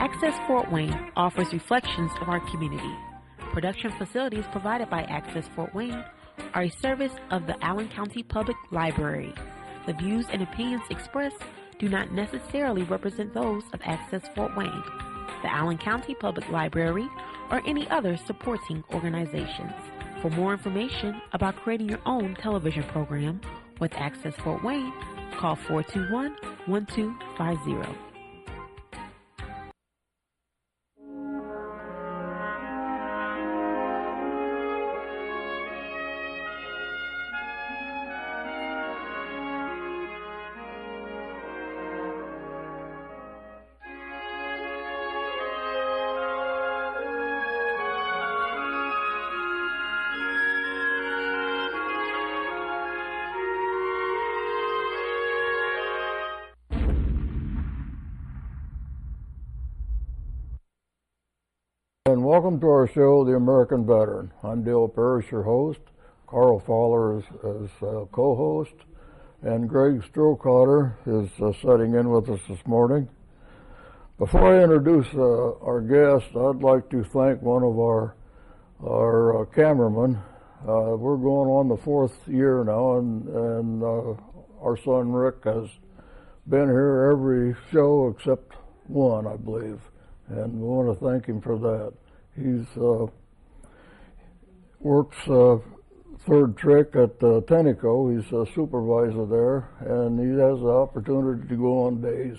Access Fort Wayne offers reflections of our community. Production facilities provided by Access Fort Wayne are a service of the Allen County Public Library. The views and opinions expressed do not necessarily represent those of Access Fort Wayne, the Allen County Public Library, or any other supporting organizations. For more information about creating your own television program with Access Fort Wayne, call 421-1250. And welcome to our show, The American Veteran. I'm Dale Parrish, your host. Carl Fowler is co-host, and Greg Strohcotter is sitting in with us this morning. Before I introduce our guest, I'd like to thank one of our cameramen. We're going on the 4th year now, and our son Rick has been here every show except one, I believe. And we want to thank him for that. He's works third trick at Tenneco. He's a supervisor there, and he has the opportunity to go on days.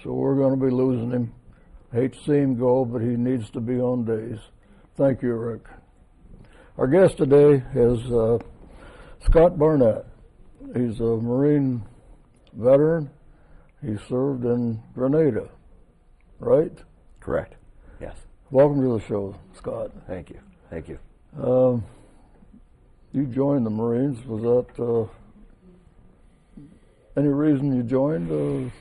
So we're going to be losing him. Hate to see him go, but he needs to be on days. Thank you, Rick. Our guest today is Scott Barnett. He's a Marine veteran. He served in Grenada, right? Correct. Yes. Welcome to the show, Scott. Thank you. Thank you. You joined the Marines. Was that any reason you joined?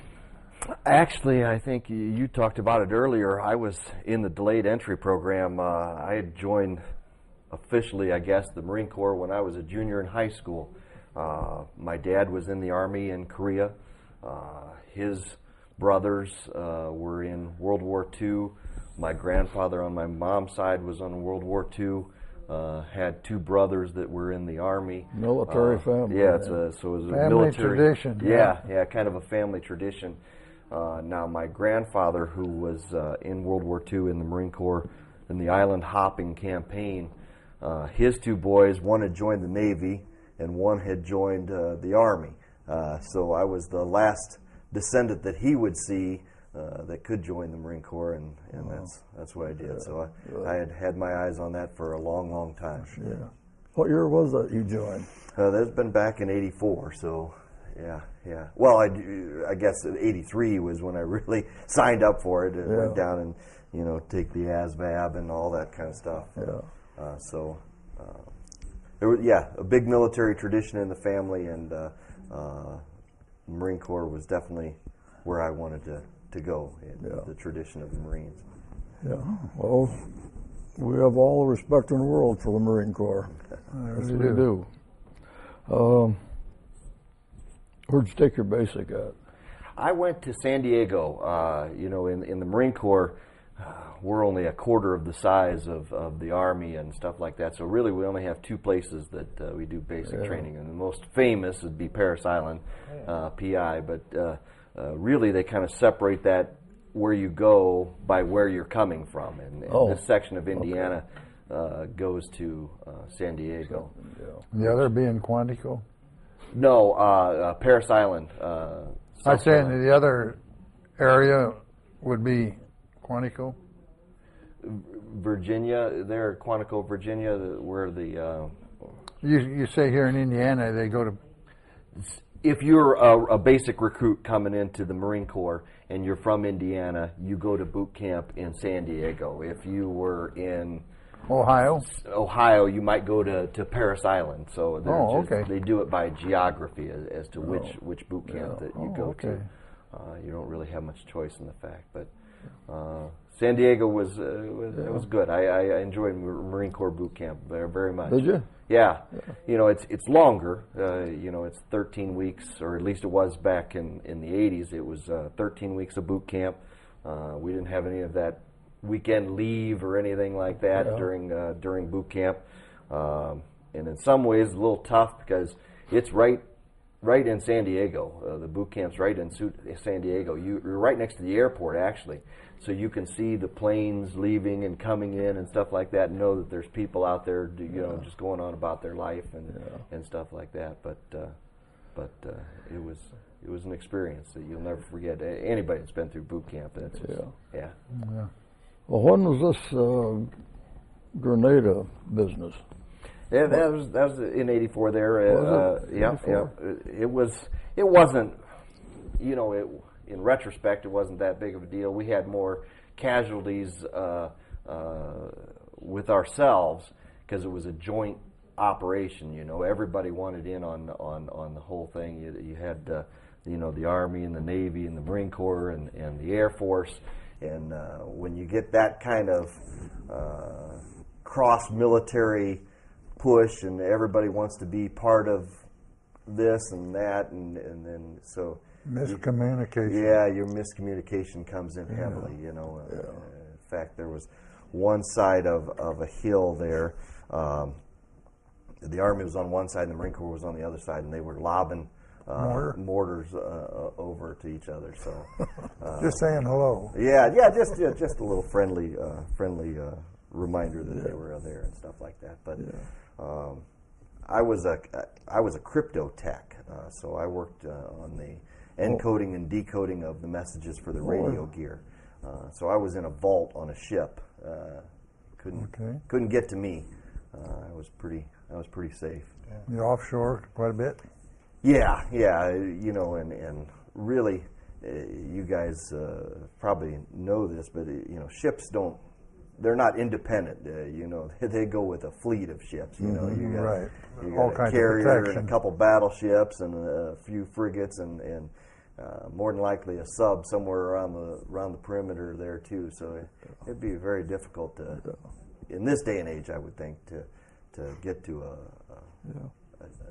Actually, I think you talked about it earlier. I was in the delayed entry program. I had joined officially, I guess, the Marine Corps when I was a junior in high school. My dad was in the Army in Korea. His brothers were in World War II. My grandfather on my mom's side was on World War II. Had two brothers that were in the Army. Military family. Yeah, so it was a family military tradition. Yeah, kind of a family tradition. Now, my grandfather, who was in World War II in the Marine Corps in the island hopping campaign, his two boys, one had joined the Navy and one had joined the Army. So I was the last descendant that he would see that could join the Marine Corps, and that's what I did. Yeah, so I had my eyes on that for a long, long time. Yeah. What year was that you joined? That's been back in '84. So, yeah. Well, I guess '83 was when I really signed up for it and went down and take the ASVAB and all that kind of stuff. Yeah. There was a big military tradition in the family, and Marine Corps was definitely where I wanted to go in the tradition of the Marines. Yeah, well, we have all the respect in the world for the Marine Corps. Yes, we do. Where'd you take your basic at? I went to San Diego. In the Marine Corps, we're only a quarter of the size of the Army and stuff like that. So really, we only have two places that we do basic training, and the most famous would be Parris Island, PI. But really, they kind of separate that where you go by where you're coming from, and this section of Indiana goes to San Diego. The other being Quantico? No, Parris Island. I'd say in the other area would be Quantico. Virginia, there, Quantico, Virginia, where the... You say here in Indiana, they go to... If you're a basic recruit coming into the Marine Corps and you're from Indiana, you go to boot camp in San Diego. If you were in Ohio, you might go to Parris Island. So they do it by geography as to which boot camp that you go to. You don't really have much choice in the fact, but San Diego was good. I enjoyed Marine Corps boot camp very much. Did you? Yeah. It's longer. It's 13 weeks, or at least it was back in the 80s. It was 13 weeks of boot camp, We didn't have any of that weekend leave or anything like that during boot camp. And in some ways, a little tough because it's right in San Diego. The boot camp's right in San Diego. You're right next to the airport, actually. So you can see the planes leaving and coming in and stuff like that, and know that there's people out there, just going on about their life and stuff like that. But it was an experience that you'll never forget. Anybody that's been through boot camp, that's just, yeah. Well, when was this Grenada business? Yeah, that was in '84 there. Was it? Yeah. It wasn't, in retrospect, it wasn't that big of a deal. We had more casualties with ourselves because it was a joint operation. Everybody wanted in on the whole thing. You had the Army and the Navy and the Marine Corps and the Air Force, and when you get that kind of cross-military push and everybody wants to be part of this and that, and then so miscommunication. Your miscommunication comes in heavily. In fact, there was one side of a hill there. The Army was on one side and the Marine Corps was on the other side, and they were lobbing mortars over to each other. So just saying hello. Just a little friendly reminder that they were there and stuff like that. But I was a crypto tech, so I worked on the encoding and decoding of the messages for the radio gear. So I was in a vault on a ship. Couldn't get to me. I was pretty safe. You're offshore quite a bit? Yeah, and really, you guys probably know this, but ships they're not independent. They go with a fleet of ships. You got all a kinds carrier of protection, and a couple battleships and a few frigates and more than likely a sub somewhere around the perimeter there too. So it'd be very difficult to, in this day and age, I would think, to get to a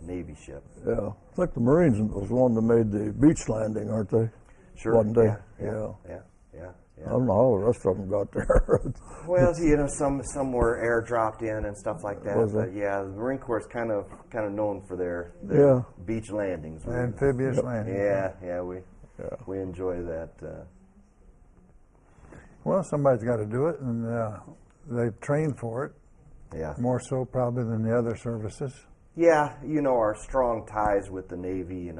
Navy ship. Yeah, I think the Marines was the one that made the beach landing, aren't they? Sure. One day. Yeah. I don't know how the rest of them got there. Well, some were airdropped in and stuff like that. But yeah, the Marine Corps is kind of known for their beach landings. Amphibious landings. Yeah, we enjoy that. Well, somebody's got to do it, and they've trained for it. Yeah. More so probably than the other services. Yeah, our strong ties with the Navy,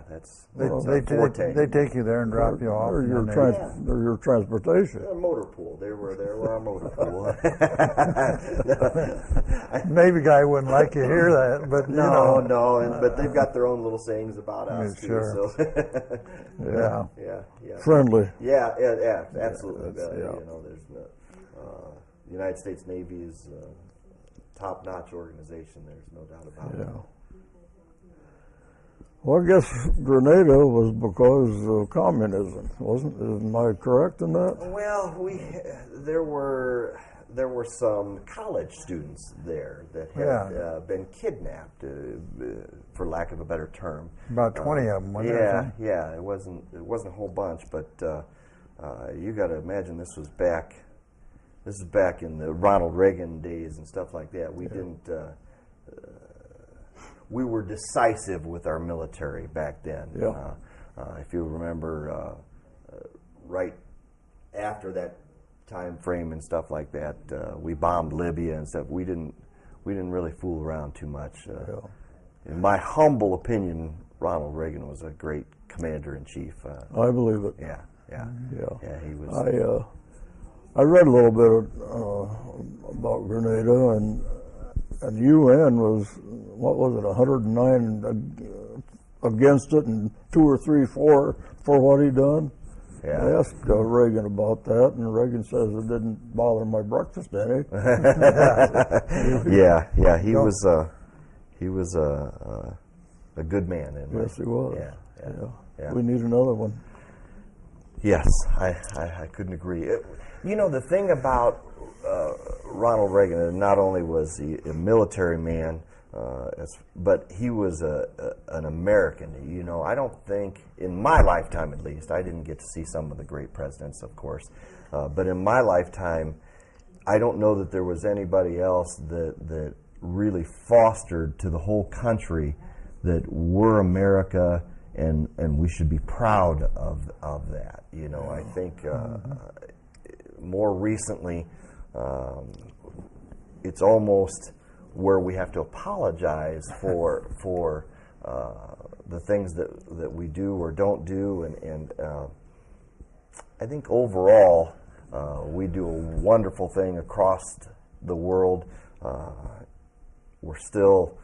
that's forte. They take you there and drop you off. They're your transportation. A motor pool. They were our motor pool. Navy guy wouldn't like you to hear that, but but they've got their own little sayings about us too. Sure. So Yeah. Friendly. Yeah, absolutely. There's the United States Navy is a top-notch organization. There's no doubt about it. Well, I guess Grenada was because of communism, wasn't? Am I correct in that? Well, there were some college students there that had been kidnapped, for lack of a better term. About 20 of them. Wasn't it? Yeah. It wasn't a whole bunch, but you got to imagine this is back in the Ronald Reagan days and stuff like that. We didn't. We were decisive with our military back then. Yeah. If you remember, right after that time frame and stuff like that, we bombed Libya and stuff. We didn't really fool around too much. In my humble opinion, Ronald Reagan was a great commander-in-chief. I believe it. Yeah, he was. I read a little bit about Grenada, and the UN was, what was it, 109 against it, and 2 or 3 for what he done. Yeah. I asked Reagan about that, and Reagan says it didn't bother my breakfast any. Yeah, he was a good man. Yes, he was. Yeah. We need another one. Yes, I couldn't agree. The thing about Ronald Reagan, not only was he a military man, but he was an American. You know, I don't think, in my lifetime at least, I didn't get to see some of the great presidents, of course, but in my lifetime, I don't know that there was anybody else that really fostered to the whole country that we're America and we should be proud of that. You know, I think more recently, it's almost where we have to apologize for the things that we do or don't do, and I think overall we do a wonderful thing across the world. We're still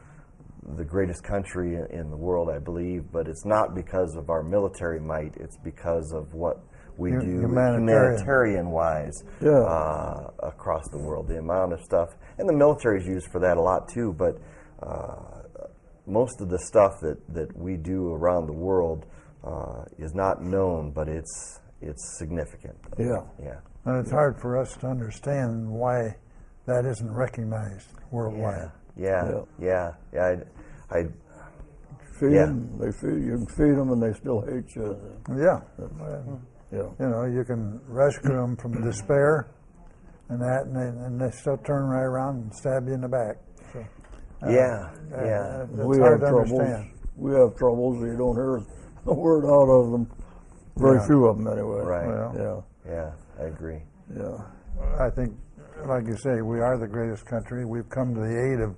the greatest country in the world, I believe, but it's not because of our military might. It's because of what we do humanitarian-wise across the world. The amount of stuff, and the military is used for that a lot too, but most of the stuff that we do around the world is not known, but it's significant. Yeah. Yeah. And it's hard for us to understand why that isn't recognized worldwide. Yeah. I feed them. You can feed them, and they still hate you. Yeah. Yeah. You know, you can rescue them from despair and that, and they still turn right around and stab you in the back. So, We it's have hard to troubles. understand. We have troubles. You don't hear a word out of them. Very few of them, anyway. Right. Well, Yeah, I agree. Yeah. I think, like you say, we are the greatest country. We've come to the aid of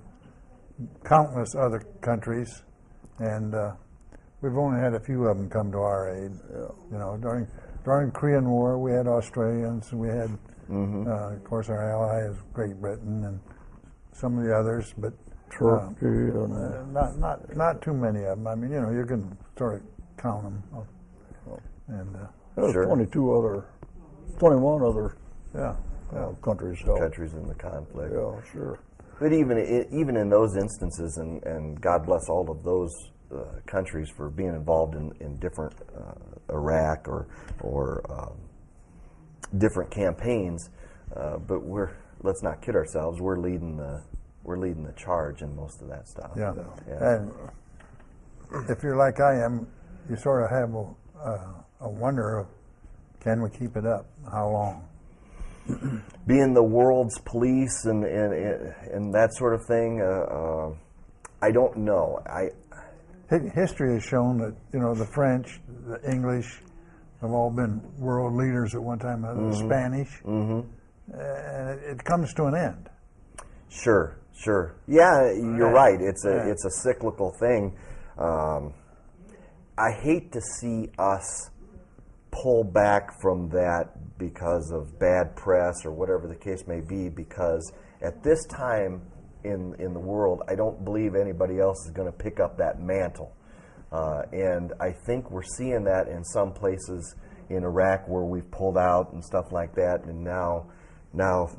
countless other countries, and we've only had a few of them come to our aid. Yeah. You know, during Korean War, we had Australians, we had, of course, our ally is Great Britain and some of the others, but Turkey and not too many of them. I mean, you know, you can sort of count them. And there's 21 other countries help. Countries in the conflict. Yeah, sure. But even in those instances, and God bless all of those countries for being involved in different Iraq or different campaigns. But let's not kid ourselves. We're leading the charge in most of that stuff. yeah. Yeah. And if you're like I am, you sort of have a wonder of, can we keep it up? How long? Being the world's police and that sort of thing, I don't know. History has shown that, you know, the French, the English have all been world leaders at one time, the Spanish, and it comes to an end. Sure. Yeah, you're right. It's a cyclical thing. I hate to see us pull back from that because of bad press or whatever the case may be, because at this time in the world, I don't believe anybody else is going to pick up that mantle. And I think we're seeing that in some places in Iraq where we've pulled out and stuff like that, and now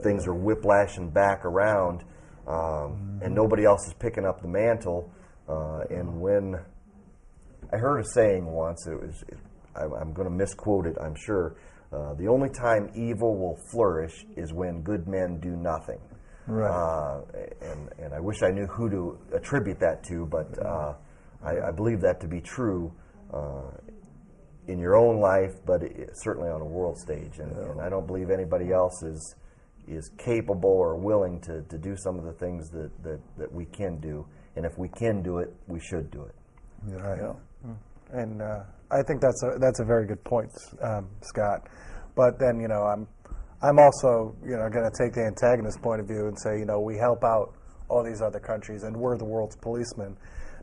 things are whiplashing back around, and nobody else is picking up the mantle. And when I heard a saying once, I'm going to misquote it, I'm sure. The only time evil will flourish is when good men do nothing. Right. And I wish I knew who to attribute that to, but I believe that to be true in your own life, but certainly on a world stage. And I don't believe anybody else is capable or willing to do some of the things that we can do. And if we can do it, we should do it. Yeah. And I think that's a very good point, Scott. But then, you know, I'm also, you know, going to take the antagonist point of view and say, you know, we help out all these other countries and we're the world's policemen.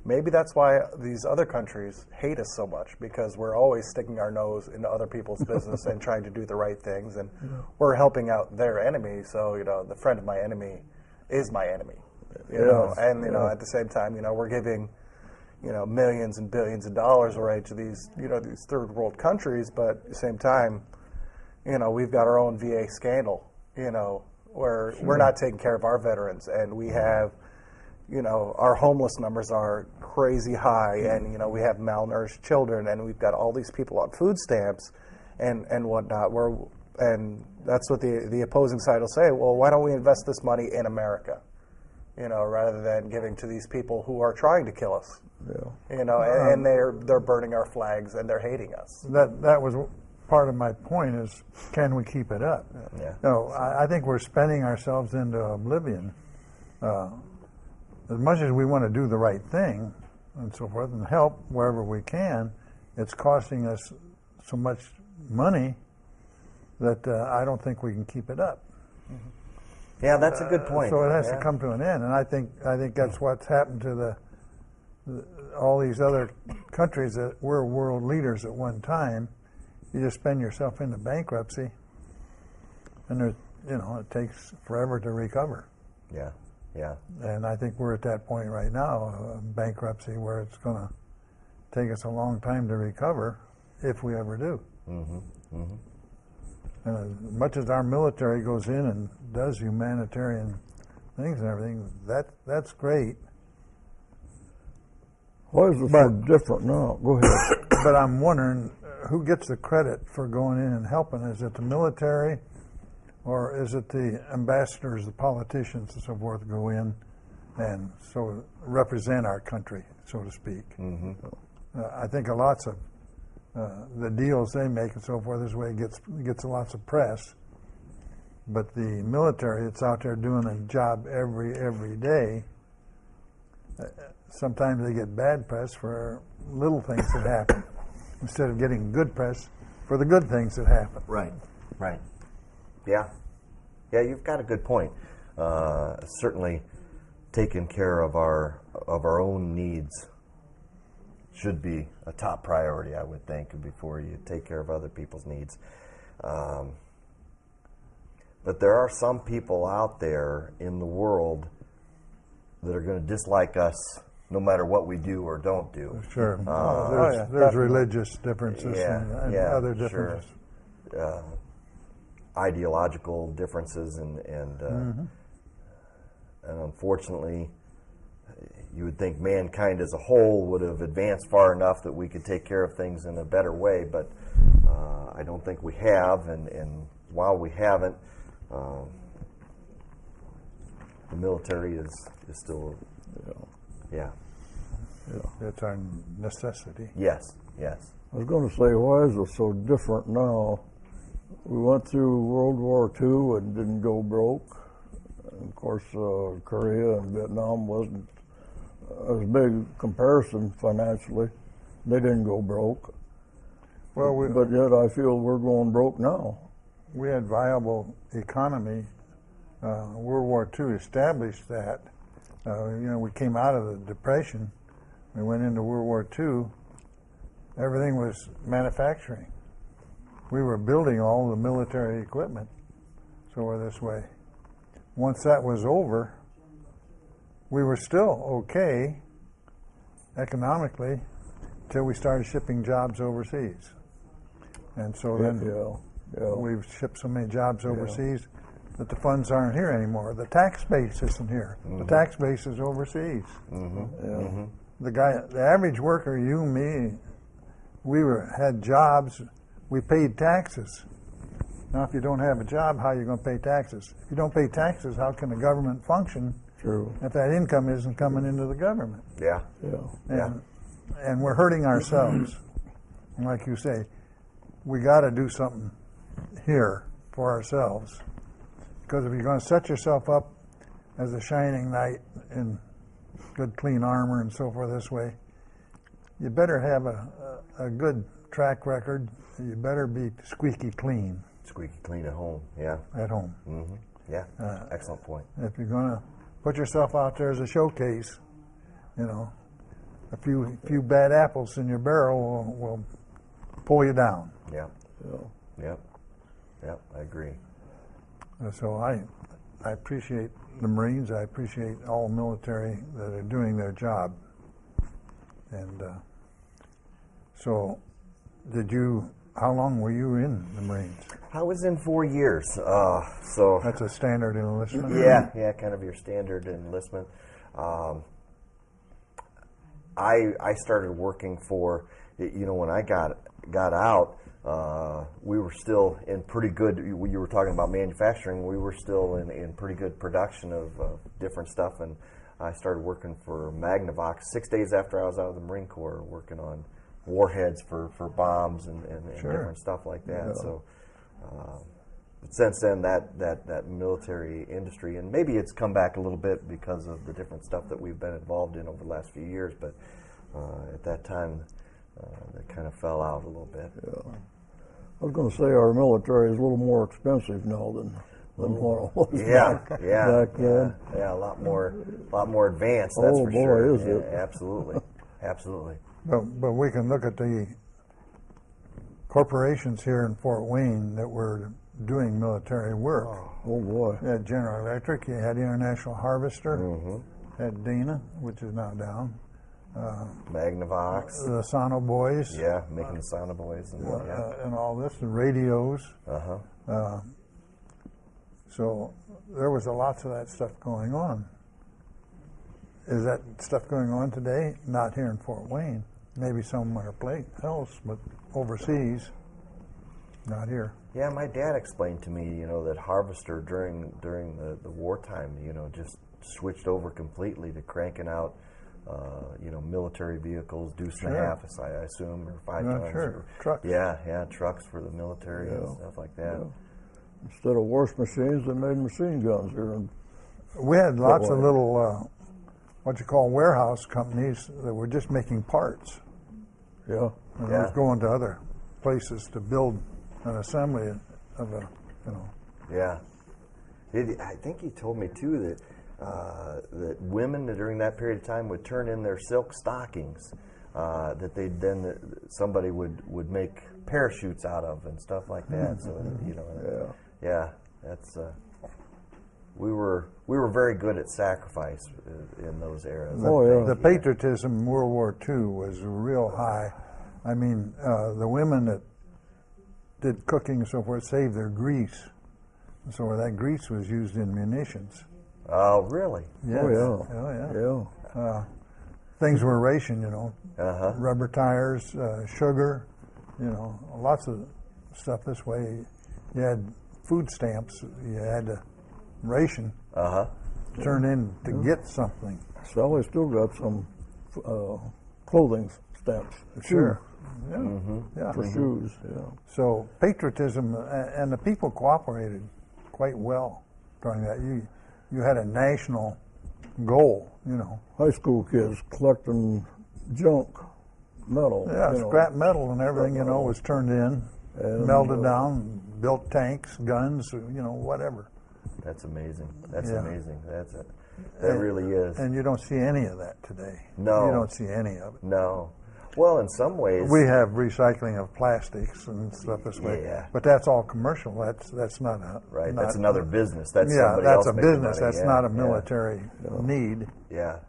Maybe that's why these other countries hate us so much, because we're always sticking our nose into other people's business and trying to do the right things, and we're helping out their enemy. So, you know, the friend of my enemy is my enemy. You know, and, you know, at the same time, you know, we're giving, you know, millions and billions of dollars away to these, you know, these third world countries, but at the same time, you know, we've got our own VA scandal, you know, where we're not taking care of our veterans, and we have, you know, our homeless numbers are crazy high, and, you know, we have malnourished children, and we've got all these people on food stamps and whatnot, and that's what the opposing side will say, well, why don't we invest this money in America? rather than giving to these people who are trying to kill us. Yeah. And they're burning our flags and they're hating us. That was part of my point is, can we keep it up? Yeah. No, I think we're spending ourselves into oblivion. As much as we want to do the right thing and so forth and help wherever we can, it's costing us so much money that I don't think we can keep it up. Yeah, that's a good point. So it has to come to an end, and I think that's what's happened to all these other countries that were world leaders at one time. You just spend yourself into bankruptcy, and it takes forever to recover. Yeah, yeah. And I think we're at that point right now, bankruptcy, where it's going to take us a long time to recover, if we ever do. Mm-hmm. Mm-hmm. And as much as our military goes in and does humanitarian things and everything, that's great. Why is it so different now? Go ahead. But I'm wondering, who gets the credit for going in and helping? Is it the military, or is it the ambassadors, the politicians, and so forth, go in and so represent our country, so to speak? Mm-hmm. I think lots of the deals they make and so forth, this way gets lots of press. But the military, it's out there doing a job every day. Sometimes they get bad press for little things that happen, instead of getting good press for the good things that happen. Right, right. Yeah, you've got a good point. Certainly, taking care of our own needs should be a top priority, I would think, before you take care of other people's needs. But there are some people out there in the world that are going to dislike us no matter what we do or don't do. Sure. There's religious differences and other differences. Sure. Ideological differences and unfortunately, you would think mankind as a whole would have advanced far enough that we could take care of things in a better way, but I don't think we have, and while we haven't, the military is still, It's our necessity. Yes. I was going to say, why is it so different now? We went through World War II and didn't go broke. And of course, Korea and Vietnam wasn't as big a comparison financially. They didn't go broke. Well, but yet I feel we're going broke now. We had viable economy. World War II established that. We came out of the Depression. We went into World War II. Everything was manufacturing. We were building all the military equipment. So we're this way. Once that was over, we were still okay economically until we started shipping jobs overseas. And so then we've shipped so many jobs overseas that the funds aren't here anymore. The tax base isn't here. The tax base is overseas. The average worker, you, me, had jobs. We paid taxes. Now, if you don't have a job, how are you going to pay taxes? If you don't pay taxes, how can the government function? True. If that income isn't coming into the government? And we're hurting ourselves. And like you say, we got to do something here for ourselves. Because if you're going to set yourself up as a shining knight in good, clean armor and so forth this way, you better have a good track record. You better be squeaky clean. Squeaky clean at home, At home. Mm-hmm. Yeah, excellent point. If you're going to put yourself out there as a showcase, a few bad apples in your barrel will pull you down. Yep, I agree. So I appreciate the Marines. I appreciate all military that are doing their job. And so, how long were you in the Marines? I was in 4 years. So that's a standard enlistment? Yeah, kind of your standard enlistment. I started working for, when I got out, we were still in pretty good. You were talking about manufacturing. We were still in pretty good production of different stuff, and I started working for Magnavox 6 days after I was out of the Marine Corps, working on warheads for bombs and different stuff like that. Yeah. So since then, that military industry, and maybe it's come back a little bit because of the different stuff that we've been involved in over the last few years, but at that time, that kind of fell out a little bit. Yeah. I was going to say our military is a little more expensive now than what it was back then. Yeah, a lot more advanced. That's for sure. Oh boy, is it? Absolutely, absolutely. But we can look at the corporations here in Fort Wayne that were doing military work. Oh boy. You had General Electric, you had International Harvester, had Dana, which is now down. Magnavox. The Sono Boys. Yeah, making the Sono Boys. And all this, the radios. So there was lots of that stuff going on. Is that stuff going on today? Not here in Fort Wayne. Maybe somewhere else, but overseas, not here. Yeah, my dad explained to me, that Harvester during the wartime, just switched over completely to cranking out, military vehicles, deuce and a half, I assume, or 5 tons. Sure. Trucks. Yeah, trucks for the military and stuff like that. Yeah. Instead of wash machines, they made machine guns here. We had lots of little, what you call warehouse companies that were just making parts. Yeah. And those going to other places to build an assembly of a, Yeah. I think he told me, too, that that women during that period of time would turn in their silk stockings that somebody would make parachutes out of and stuff like that. So that's we were very good at sacrifice in those eras. The patriotism in World War II was real high. I mean, the women that did cooking and so forth saved their grease, so that grease was used in munitions. Oh, really? Yes. Oh, yeah. Things were rationed, rubber tires, sugar, lots of stuff this way. You had food stamps. You had to ration, turn in to get something. Sally still got some clothing stamps. Sure. For shoes. Yeah. So patriotism, and the people cooperated quite well during that. You had a national goal, High school kids collecting junk, metal. Yeah, scrap metal and everything, was turned in, and melted down, built tanks, guns, whatever. That's amazing. That's amazing. That really is. And you don't see any of that today. No. You don't see any of it. No. Well, in some ways, we have recycling of plastics and stuff this way. Yeah. But that's all commercial. That's not a right. That's another business. That's that's a business. That's not a military need. Yeah.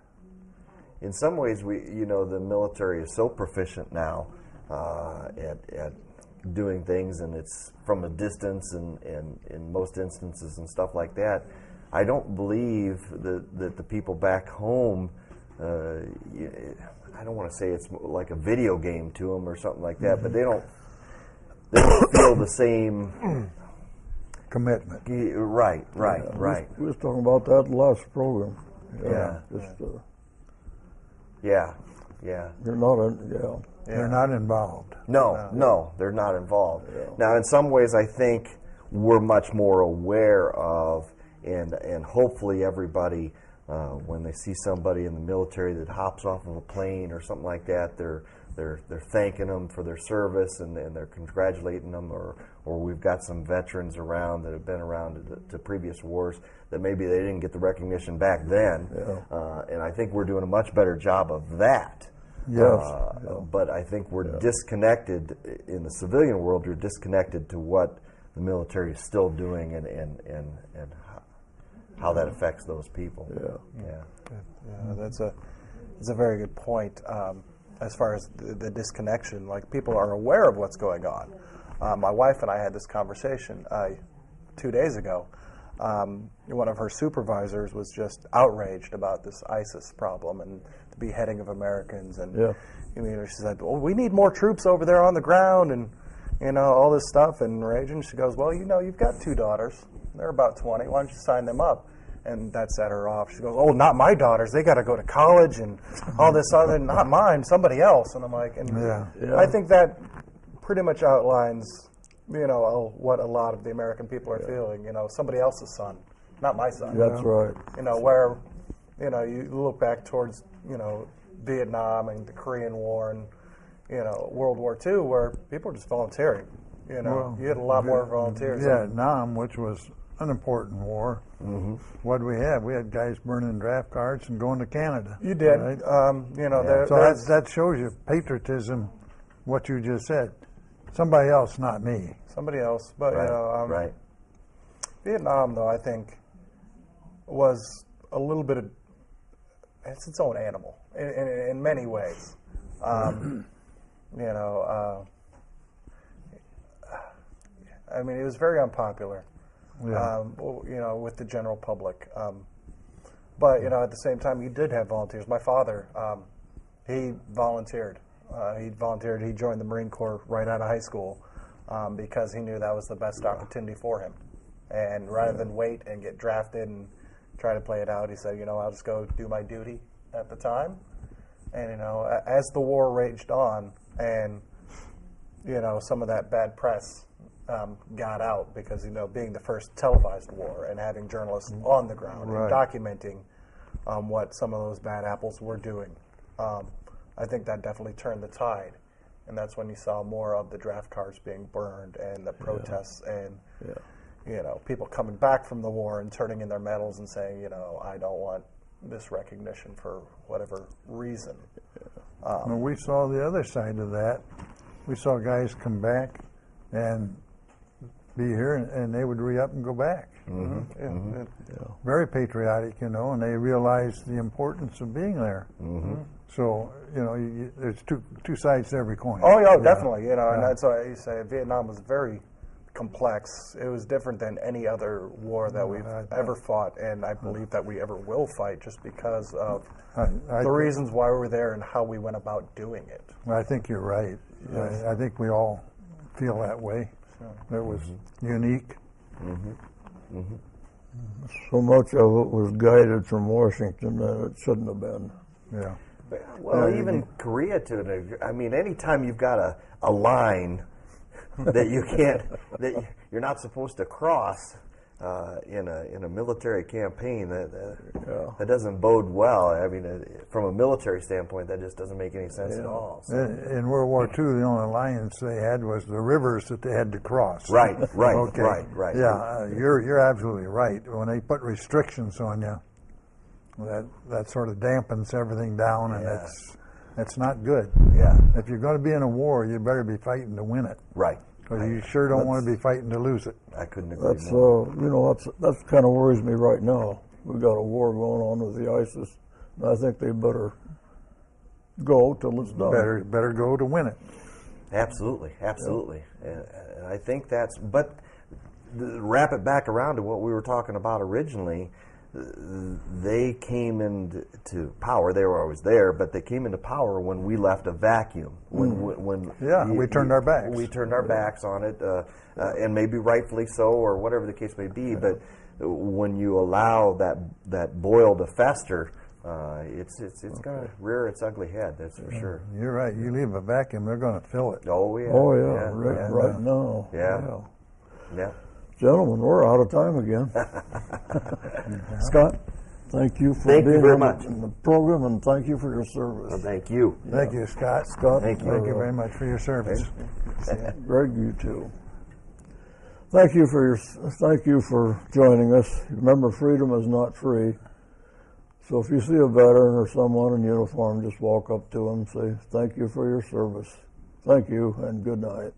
In some ways, the military is so proficient now at doing things, and it's from a distance, and in most instances and stuff like that. I don't believe that the people back home. I don't want to say it's like a video game to them or something like that, but they don't feel the same commitment. Right. We was talking about that in the last program. They're not involved. No, they're not involved. Yeah. Now, in some ways, I think we're much more aware of, and hopefully everybody. When they see somebody in the military that hops off of a plane or something like that, they're thanking them for their service and they're congratulating them, or we've got some veterans around that have been around to previous wars that maybe they didn't get the recognition back then, and I think we're doing a much better job of that. Yes. But I think we're disconnected in the civilian world. You're disconnected to what the military is still doing and how that affects those people. That's a very good point. As far as the disconnection, like people are aware of what's going on. My wife and I had this conversation 2 days ago. One of her supervisors was just outraged about this ISIS problem and the beheading of Americans. And she said, "Well, we need more troops over there on the ground." And you know, all this stuff and raging. She goes, well, you know, you've got 2 daughters. They're about 20. Why don't you sign them up? And that set her off. She goes, oh, not my daughters. They got to go to college and all this other, not mine, somebody else. And I'm like, and I think that pretty much outlines, you know, what a lot of the American people are feeling. You know, somebody else's son, not my son. That's right. You know, where, you know, you look back towards, you know, Vietnam and the Korean War and, you know, World War II, where people are just volunteering. You know, Well, you had a lot more volunteers. Vietnam, which was an important war. What did we have? We had guys burning draft cards and going to Canada. You did. Right? You know, So that shows you patriotism, what you just said. Somebody else, not me. somebody else. But, you know, right. Vietnam, though, I think, was a little bit of, it's its own animal in many ways. You know, I mean, it was very unpopular, you know, with the general public. But, you know, at the same time, you did have volunteers. My father, he volunteered. He joined the Marine Corps right out of high school because he knew that was the best opportunity for him. And rather than wait and get drafted and try to play it out, he said, you know, I'll just go do my duty at the time. And, you know, as the war raged on and, you know, some of that bad press got out because, you know, being the first televised war and having journalists on the ground and documenting what some of those bad apples were doing, I think that definitely turned the tide. And that's when you saw more of the draft cards being burned and the protests and, you know, people coming back from the war and turning in their medals and saying, you know, I don't want this recognition for whatever reason. And we saw the other side of that. We saw guys come back and be here, and they would re-up and go back. Very patriotic, you know, and they realized the importance of being there. So, you know, there's two sides to every coin. Oh, yeah, definitely. You know, and that's why you say Vietnam was very complex. It was different than any other war that we've ever fought, and I believe that we ever will fight just because of the reasons why we were there and how we went about doing it. I think you're right. I think we all feel that way. It was unique. So much of it was guided from Washington that it shouldn't have been. Yeah. Well, even Korea, I mean, anytime you've got a line that you can't, that you're not supposed to cross in a military campaign, that doesn't bode well. I mean, from a military standpoint, that just doesn't make any sense at all. So. In World War II, the only lines they had was the rivers that they had to cross. Right. Okay. Right. Yeah, you're absolutely right. When they put restrictions on you, that sort of dampens everything down, and that's not good. Yeah. If you're going to be in a war, you better be fighting to win it. Right. Because you sure don't want to be fighting to lose it. I couldn't agree more. That's kind of worries me right now. We've got a war going on with the ISIS, and I think they better go till it's done. Better go to win it. Absolutely. And I think that's, but wrap it back around to what we were talking about originally. They came into power. They were always there, but they came into power when we left a vacuum. We turned our backs. We turned our backs on it, and maybe rightfully so, or whatever the case may be. But when you allow that boil to fester, it's going to rear its ugly head. That's for sure. You're right. You leave a vacuum, they're going to fill it. Oh yeah. Right now. Yeah. Gentlemen, we're out of time again. Scott, thank you for being very much in the program, and thank you for your service. Well, thank you. Thank you, Scott. Thank you. Thank you very much for your service. Greg, you too. Thank you for joining us. Remember, freedom is not free. So if you see a veteran or someone in uniform, just walk up to them and say, "Thank you for your service." Thank you, and good night.